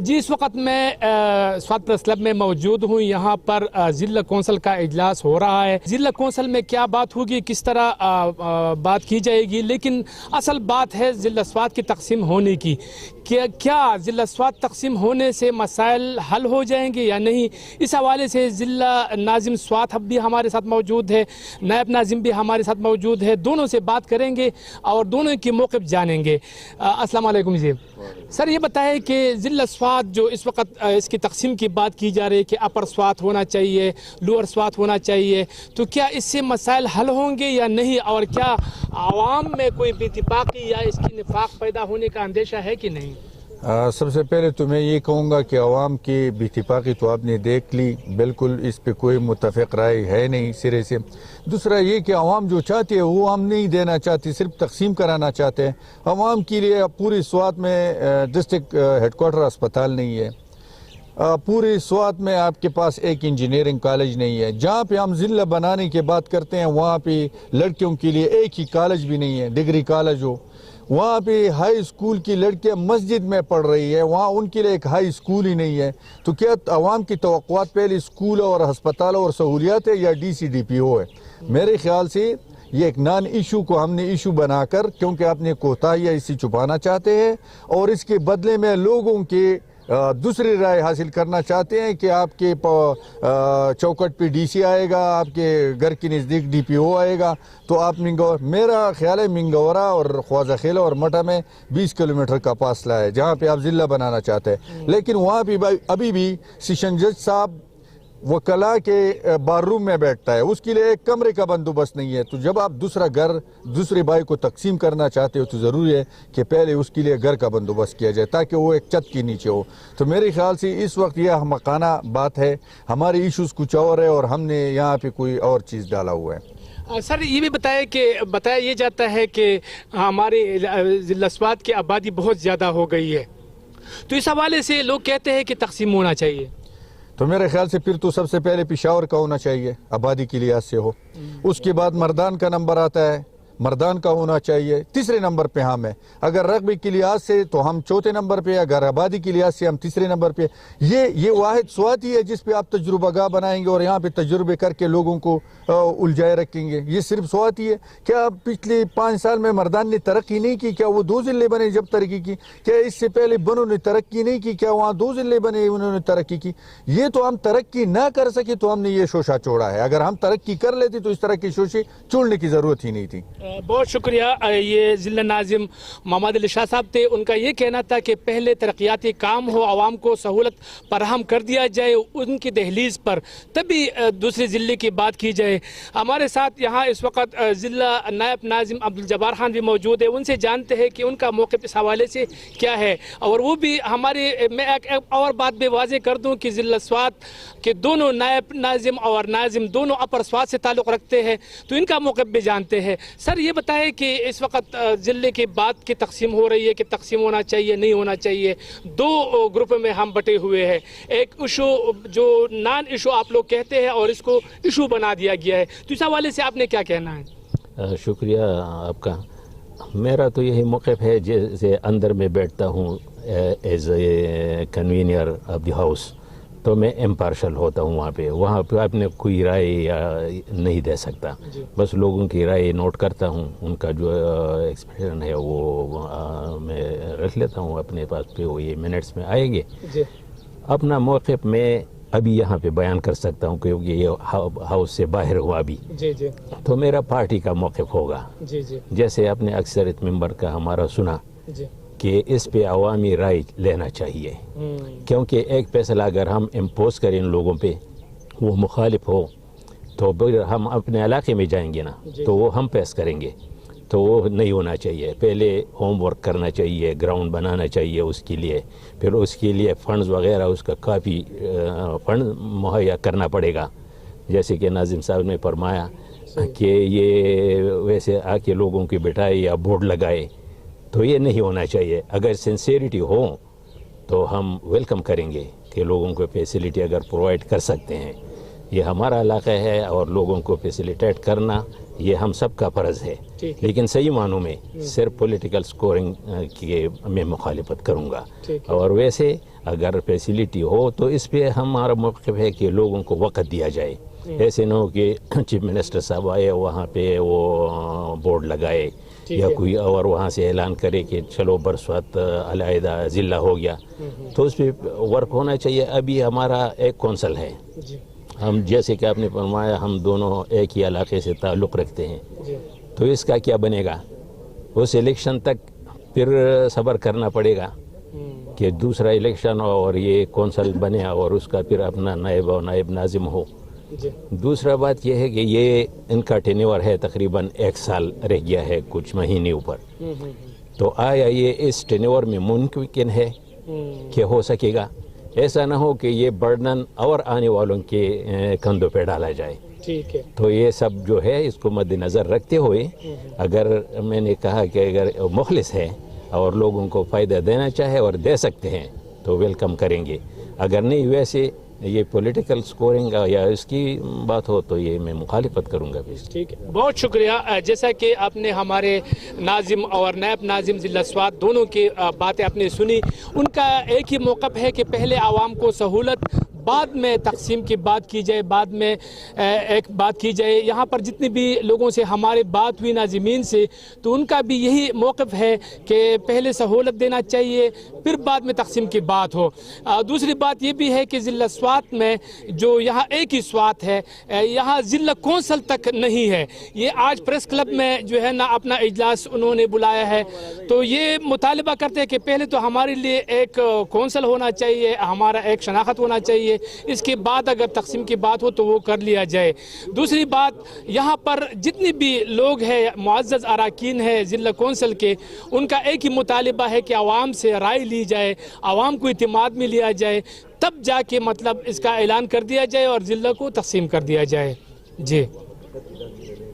جی اس وقت میں Swat press club میں موجود ہوں. یہاں پر ضلع کونسل کا اجلاس ہو رہا ہے. ضلع کونسل میں کیا بات ہوگی, کس طرح بات کی جائے گی, لیکن اصل بات ہے ضلع سوات کی تقسیم ہونے کی. کیا ضلع سوات تقسیم ہونے سے مسائل حل ہو جائیں گے یا نہیں, اس حوالے سے ضلع ناظم سوات اب بھی ہمارے ساتھ موجود ہے, نائب ناظم بھی ہمارے ساتھ موجود ہے. دونوں سے بات کریں گے اور دونوں کی موقف جانیں گے. السلام علیکم جی. سر یہ بتائیں کہ ضلع سوات جو اس وقت اس کی تقسیم کی بات کی جا رہی ہے کہ اپر سوات ہونا چاہیے, لوور سوات ہونا چاہیے, تو کیا اس سے مسائل حل ہوں گے یا نہیں, اور کیا عوام میں کوئی بے اتفاقی یا اس کی نفاق پیدا ہونے کا اندیشہ ہے کہ نہیں؟ سب سے پہلے تو میں یہ کہوں گا کہ عوام کی بے اتفاقی تو آپ نے دیکھ لی, بالکل اس پہ کوئی متفق رائے ہے نہیں سرے سے. دوسرا یہ کہ عوام جو چاہتے ہیں وہ ہم نہیں دینا چاہتے, صرف تقسیم کرانا چاہتے ہیں. عوام کے لیے پوری سوات میں ڈسٹرکٹ ہیڈ کوارٹر اسپتال نہیں ہے, پوری سوات میں آپ کے پاس ایک انجینئرنگ کالج نہیں ہے. جہاں پہ ہم ضلع بنانے کی بات کرتے ہیں وہاں پہ لڑکیوں کے لیے ایک ہی کالج بھی نہیں ہے, ڈگری کالج ہو. وہاں پہ ہائی اسکول کی لڑکیاں مسجد میں پڑھ رہی ہے, وہاں ان کے لیے ایک ہائی اسکول ہی نہیں ہے. تو کیا عوام کی توقعات پہلے اسکول اور ہسپتال اور سہولیات ہے یا ڈی سی ڈی پی او ہے؟ میرے خیال سے یہ ایک نان ایشو کو ہم نے ایشو بنا کر, کیونکہ اپنے کوتاہیاں اس سے چھپانا چاہتے ہیں اور اس کے بدلے میں لوگوں کے دوسری رائے حاصل کرنا چاہتے ہیں کہ آپ کے چوکٹ پہ ڈی سی آئے گا, آپ کے گھر کے نزدیک ڈی پی او آئے گا, تو آپ میرا خیال ہے منگورا اور خواجہ خیلہ اور مٹا میں 20 کلومیٹر کا فاصلہ ہے جہاں پہ آپ ضلع بنانا چاہتے ہیں. لیکن وہاں پہ ابھی بھی سیشن جج صاحب وکلاء کے بار روم میں بیٹھتا ہے, اس کے لیے ایک کمرے کا بندوبست نہیں ہے. تو جب آپ دوسرا گھر دوسرے بھائی کو تقسیم کرنا چاہتے ہو تو ضروری ہے کہ پہلے اس کے لیے گھر کا بندوبست کیا جائے تاکہ وہ ایک چھت کے نیچے ہو. تو میرے خیال سے اس وقت یہ احمقانہ بات ہے, ہمارے ایشوز کچھ اور ہے اور ہم نے یہاں پہ کوئی اور چیز ڈالا ہوا ہے. سر یہ بھی بتایا یہ جاتا ہے کہ ہمارے ضلع سوات کی آبادی بہت زیادہ ہو گئی ہے, تو اس حوالے سے لوگ کہتے ہیں کہ تقسیم ہونا چاہیے. تو میرے خیال سے پھر تو سب سے پہلے پشاور کا ہونا چاہیے, آبادی کے لحاظ سے ہو. اس کے بعد مردان کا نمبر آتا ہے, مردان کا ہونا چاہیے. تیسرے نمبر پہ ہم ہیں. اگر رقبے کے لحاظ سے تو ہم چوتھے نمبر پہ, اگر آبادی کے لحاظ سے ہم تیسرے نمبر پہ. یہ واحد سوات ہی ہے جس پہ آپ تجربہ گاہ بنائیں گے اور یہاں پہ تجربے کر کے لوگوں کو الجھائے رکھیں گے. یہ صرف سوات ہی ہے. کیا پچھلے 5 سال میں مردان نے ترقی نہیں کی؟ کیا وہ 2 ضلع بنے جب ترقی کی؟ کیا اس سے پہلے بنوں نے ترقی نہیں کی؟ کیا وہاں 2 ضلع بنے انہوں نے ترقی کی؟ یہ تو ہم ترقی نہ کر سکے تو ہم نے یہ شوشہ چھوڑا ہے. اگر ہم ترقی کر لیتے تو اس طرح کی شوشے چھوڑنے کی ضرورت ہی نہیں تھی. بہت شکریہ. یہ ضلع ناظم محمد علی شاہ صاحب تھے. ان کا یہ کہنا تھا کہ پہلے ترقیاتی کام ہو, عوام کو سہولت فراہم کر دیا جائے ان کی دہلیز پر, تبھی دوسرے ضلع کی بات کی جائے. ہمارے ساتھ یہاں اس وقت ضلع نائب ناظم عبدالجبار خان بھی موجود ہے. ان سے جانتے ہیں کہ ان کا موقف اس حوالے سے کیا ہے, اور وہ بھی میں ایک اور بات بھی واضح کر دوں کہ ضلع سوات کے دونوں نائب ناظم اور ناظم دونوں اپر سوات سے تعلق رکھتے ہیں, تو ان کا موقف بھی جانتے ہیں. سر یہ بتائیں کہ اس وقت ضلع کی بات کی تقسیم ہو رہی ہے کہ تقسیم ہونا چاہیے نہیں ہونا چاہیے. 2 گروپ میں ہم بٹے ہوئے ہیں. ایک ایشو جو نان ایشو آپ لوگ کہتے ہیں اور اس کو ایشو بنا دیا گیا ہے, تو اس حوالے سے آپ نے کیا کہنا ہے؟ شکریہ آپ کا. میرا تو یہی موقف ہے, جیسے اندر میں بیٹھتا ہوں as a convener of the house, تو میں امپارشل ہوتا ہوں. وہاں پہ اپنے کوئی رائے نہیں دے سکتا. بس لوگوں کی رائے نوٹ کرتا ہوں, ان کا جو ایکسپریشن ہے وہ میں رکھ لیتا ہوں اپنے پاس پہ, وہ یہ منٹس میں آئیں گے. اپنا موقف میں ابھی یہاں پہ بیان کر سکتا ہوں کیونکہ یہ ہاؤس سے باہر ہوا ابھی. تو میرا پارٹی کا موقف ہوگا, جیسے اپنے اکثریت ممبر کا ہمارا سنا کہ اس پہ عوامی رائے لینا چاہیے, کیونکہ ایک فیصلہ اگر ہم امپوز کریں ان لوگوں پہ, وہ مخالف ہو تو ہم اپنے علاقے میں جائیں گے نا, تو وہ ہم پیش کریں گے. تو وہ نہیں ہونا چاہیے. پہلے ہوم ورک کرنا چاہیے, گراؤنڈ بنانا چاہیے اس کے لیے, پھر اس کے لیے فنڈز وغیرہ اس کا کافی فنڈ مہیا کرنا پڑے گا. جیسے کہ ناظم صاحب نے فرمایا کہ یہ ویسے آ کے لوگوں کی بٹھائے یا بورڈ لگائے, تو یہ نہیں ہونا چاہیے. اگر سنسیریٹی ہو تو ہم ویلکم کریں گے کہ لوگوں کو فیسلٹی اگر پرووائڈ کر سکتے ہیں. یہ ہمارا علاقہ ہے اور لوگوں کو فیسیلیٹیٹ کرنا یہ ہم سب کا فرض ہے. لیکن صحیح معنوں میں صرف پولیٹیکل سکورنگ میں مخالفت کروں گا. اور ویسے اگر فیسلٹی ہو تو اس پہ ہمارا موقف ہے کہ لوگوں کو وقت دیا جائے. ایسے نہ ہو کہ چیف منسٹر صاحب آئے وہاں پہ وہ بورڈ لگائے یا کوئی اور وہاں سے اعلان کرے کہ چلو برسوات علیحدہ ضلع ہو گیا, تو اس پہ ورک ہونا چاہیے. ابھی ہمارا ایک کونسل ہے, ہم جیسے کہ آپ نے فرمایا ہم دونوں ایک ہی علاقے سے تعلق رکھتے ہیں, تو اس کا کیا بنے گا؟ اس الیکشن تک پھر صبر کرنا پڑے گا کہ دوسرا الیکشن اور یہ کونسل بنے اور اس کا پھر اپنا نائب اور نائب ناظم ہو. دوسرا بات یہ ہے کہ یہ ان کا ٹینیور ہے تقریباً 1 سال رہ گیا ہے کچھ مہینے اوپر, تو آیا یہ اس ٹینیور میں ممکن ہے کہ ہو سکے گا؟ ایسا نہ ہو کہ یہ برڈن اور آنے والوں کے کندھوں پہ ڈالا جائے. ٹھیک ہے, تو یہ سب جو ہے اس کو مد نظر رکھتے ہوئے اگر میں نے کہا کہ اگر مخلص ہے اور لوگوں کو فائدہ دینا چاہے اور دے سکتے ہیں تو ویلکم کریں گے. اگر نہیں ویسے یہ پولیٹیکل سکورنگ یا اس کی بات ہو تو یہ میں مخالفت کروں گا. ٹھیک ہے, بہت شکریہ. جیسا کہ آپ نے ہمارے ناظم اور نائب ناظم ضلع سوات دونوں کی باتیں آپ نے سنی, ان کا ایک ہی موقف ہے کہ پہلے عوام کو سہولت, بعد میں تقسیم کی بات کی جائے, بعد میں ایک بات کی جائے. یہاں پر جتنے بھی لوگوں سے ہمارے بات ہوئی ناظمین سے, تو ان کا بھی یہی موقف ہے کہ پہلے سہولت دینا چاہیے پھر بعد میں تقسیم کی بات ہو. دوسری بات یہ بھی ہے کہ ضلع سوات میں جو یہاں ایک ہی سوات ہے, یہاں ضلع کونسل تک نہیں ہے. یہ آج پریس کلب میں جو ہے نا اپنا اجلاس انہوں نے بلایا ہے, تو یہ مطالبہ کرتے ہیں کہ پہلے تو ہمارے لیے ایک کونسل ہونا چاہیے, ہمارا ایک شناخت ہونا چاہیے, اس کے بعد اگر تقسیم کی بات ہو تو وہ کر لیا جائے. دوسری بات, یہاں پر جتنی بھی لوگ ہیں معزز اراکین ہیں ضلع کونسل کے, ان کا ایک ہی مطالبہ ہے کہ عوام سے رائے لی جائے, عوام کو اعتماد میں لیا جائے, تب جا کے مطلب اس کا اعلان کر دیا جائے اور ضلع کو تقسیم کر دیا جائے. جی